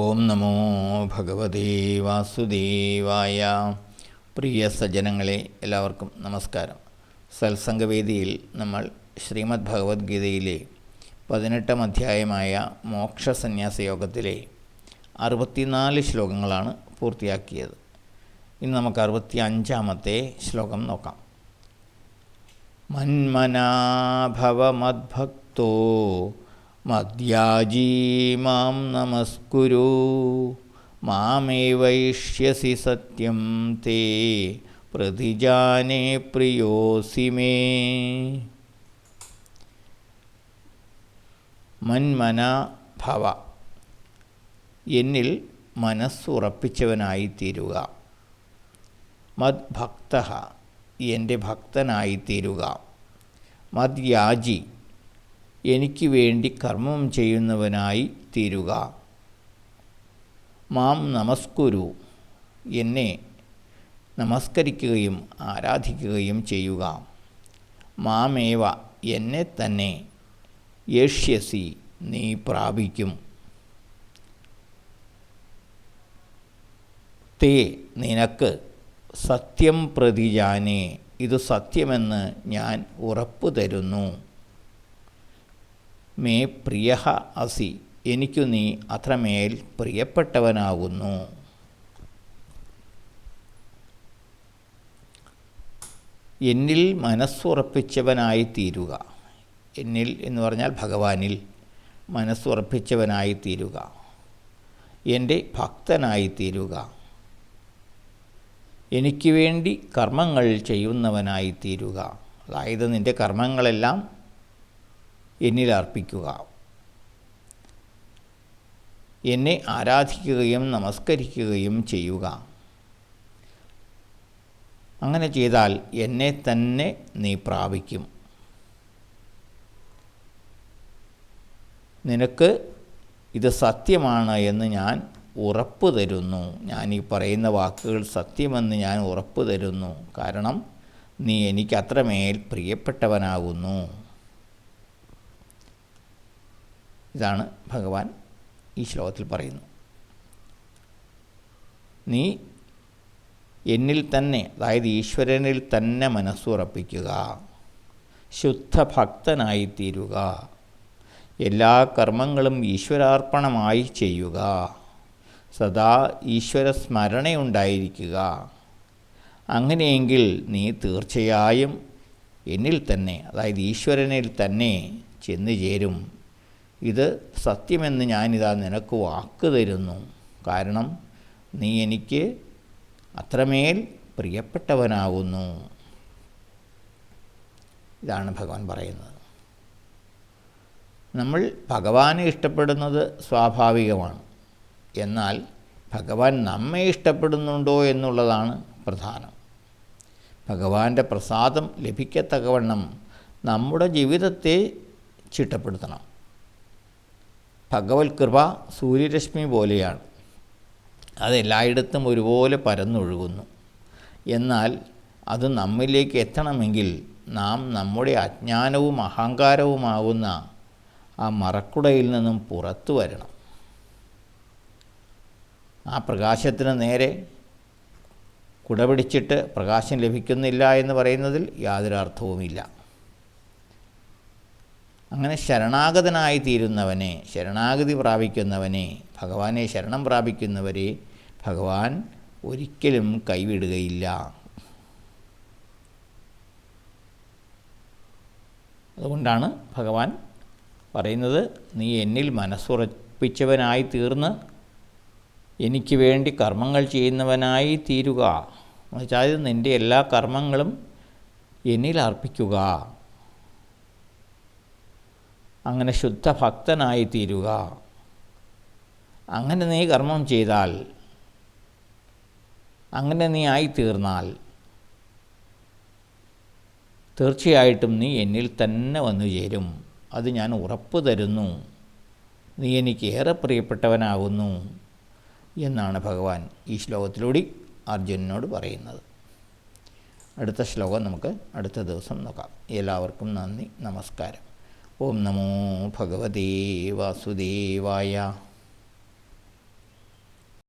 ഓം നമോ ഭഗവതേ വാസുദേവായ. പ്രിയ സജ്ജനങ്ങളെ, എല്ലാവർക്കും നമസ്കാരം. സത്സംഗവേദിയിൽ നമ്മൾ ശ്രീമദ് ഭഗവത്ഗീതയിലെ 18-ാം അധ്യായമായ മോക്ഷസന്യാസ യോഗത്തിലെ 64 ശ്ലോകങ്ങളാണ് പൂർത്തിയാക്കിയത്. ഇന്ന് നമുക്ക് 65-ാമത്തെ ശ്ലോകം നോക്കാം. മന്മനാഭവ മദ്ഭക്തോ മദ്യാജീ മാം നമസ്കുരു മാമേവൈഷ്യസി സത്യം തേ പ്രതിജാനേ പ്രിയോസി മേ. മന്മന ഭവ, എന്നിൽ മനസ്സുറപ്പിച്ചവനായിത്തീരുക. മദ്ഭക്ത, എൻ്റെ ഭക്തനായിത്തീരുക. മദ്യാജി, എനിക്ക് വേണ്ടി കർമ്മം ചെയ്യുന്നവനായി തീരുക. മാം നമസ്കുരു, എന്നെ നമസ്കരിക്കുകയും ആരാധിക്കുകയും ചെയ്യുക. മാമേവ, എന്നെ തന്നെ. യേഷ്യസി, നീ പ്രാപിക്കും. തേ, നിനക്ക്. സത്യം പ്രതിജാനേ, ഇത് സത്യമെന്ന് ഞാൻ ഉറപ്പു തരുന്നു. മേ പ്രിയ അസി, എനിക്കു നീ അത്രമേൽ പ്രിയപ്പെട്ടവനാകുന്നു. എന്നിൽ മനസ്സുറപ്പിച്ചവനായിത്തീരുക. എന്നിൽ എന്ന് പറഞ്ഞാൽ ഭഗവാനിൽ മനസ്സുറപ്പിച്ചവനായിത്തീരുക. എൻ്റെ ഭക്തനായിത്തീരുക. എനിക്ക് വേണ്ടി കർമ്മങ്ങൾ ചെയ്യുന്നവനായിത്തീരുക. അതായത് നിൻ്റെ കർമ്മങ്ങളെല്ലാം എന്നിൽ അർപ്പിക്കുക. എന്നെ ആരാധിക്കുകയും നമസ്കരിക്കുകയും ചെയ്യുക. അങ്ങനെ ചെയ്താൽ എന്നെ തന്നെ നീ പ്രാപിക്കും. നിനക്ക് ഇത് സത്യമാണ് എന്ന് ഞാൻ ഉറപ്പ് തരുന്നു. ഞാൻ ഈ പറയുന്ന വാക്കുകൾ സത്യമെന്ന് ഞാൻ ഉറപ്പ് തരുന്നു. കാരണം നീ എനിക്ക് അത്രമേൽ പ്രിയപ്പെട്ടവനാകുന്നു. ഇതാണ് ഭഗവാൻ ഈ ശ്ലോകത്തിൽ പറയുന്നു. നീ എന്നിൽ തന്നെ, അതായത് ഈശ്വരനിൽ തന്നെ മനസ്സുറപ്പിക്കുക. ശുദ്ധഭക്തനായിത്തീരുക. എല്ലാ കർമ്മങ്ങളും ഈശ്വരാർപ്പണമായി ചെയ്യുക. സദാ ഈശ്വര സ്മരണയുണ്ടായിരിക്കുക. അങ്ങനെയെങ്കിൽ നീ തീർച്ചയായും എന്നിൽ തന്നെ, അതായത് ഈശ്വരനിൽ തന്നെ ചെന്നു ചേരും. ഇത് സത്യമെന്ന് ഞാനിതാ നിനക്ക് വാക്ക് തരുന്നു. കാരണം നീ എനിക്ക് അത്രമേൽ പ്രിയപ്പെട്ടവനാകുന്നു. ഇതാണ് ഭഗവാൻ പറയുന്നത്. നമ്മൾ ഭഗവാനെ ഇഷ്ടപ്പെടുന്നത് സ്വാഭാവികമാണ്. എന്നാൽ ഭഗവാൻ നമ്മെ ഇഷ്ടപ്പെടുന്നുണ്ടോ എന്നുള്ളതാണ് പ്രധാനം. ഭഗവാന്റെ പ്രസാദം ലഭിക്കത്തക്കവണ്ണം നമ്മുടെ ജീവിതത്തെ ചിട്ടപ്പെടുത്തണം. ഭഗവത് കൃപ സൂര്യരശ്മി പോലെയാണ്. അതെല്ലായിടത്തും ഒരുപോലെ പരന്നൊഴുകുന്നു. എന്നാൽ അത് നമ്മിലേക്ക് എത്തണമെങ്കിൽ നാം നമ്മുടെ അജ്ഞാനവും അഹങ്കാരവുമാകുന്ന ആ മറക്കുടയിൽ നിന്നും പുറത്തു വരണം. ആ പ്രകാശത്തിന് നേരെ കുടപിടിച്ചിട്ട് പ്രകാശം ലഭിക്കുന്നില്ല എന്ന് പറയുന്നതിൽ യാതൊരു അർത്ഥവുമില്ല. അങ്ങനെ ശരണാഗതനായി തീരുന്നവനെ, ശരണാഗതി പ്രാപിക്കുന്നവനെ, ഭഗവാനെ ശരണം പ്രാപിക്കുന്നവരെ ഭഗവാൻ ഒരിക്കലും കൈവിടുകയില്ല. അതുകൊണ്ടാണ് ഭഗവാൻ പറയുന്നത്, നീ എന്നിൽ മനസ്സുറപ്പിച്ചവനായി തീർന്ന് എനിക്ക് വേണ്ടി കർമ്മങ്ങൾ ചെയ്യുന്നവനായി തീരുക. എന്നുവെച്ചാൽ നിൻ്റെ എല്ലാ കർമ്മങ്ങളും എന്നിൽ അർപ്പിക്കുക. അങ്ങനെ ശുദ്ധഭക്തനായി തീരുക. അങ്ങനെ നീ കർമ്മം ചെയ്താൽ, അങ്ങനെ നീ ആയിത്തീർന്നാൽ തീർച്ചയായിട്ടും നീ എന്നിൽ തന്നെ വന്നു ചേരും. അത് ഞാൻ ഉറപ്പ് തരുന്നു. നീ എനിക്ക് ഏറെ പ്രിയപ്പെട്ടവനാകുന്നു എന്നാണ് ഭഗവാൻ ഈ ശ്ലോകത്തിലൂടെ അർജുനനോട് പറയുന്നത്. അടുത്ത ശ്ലോകം നമുക്ക് അടുത്ത ദിവസം നോക്കാം. എല്ലാവർക്കും നന്ദി, നമസ്കാരം. ഓം നമോ ഭഗവതേ വാസുദേവായ.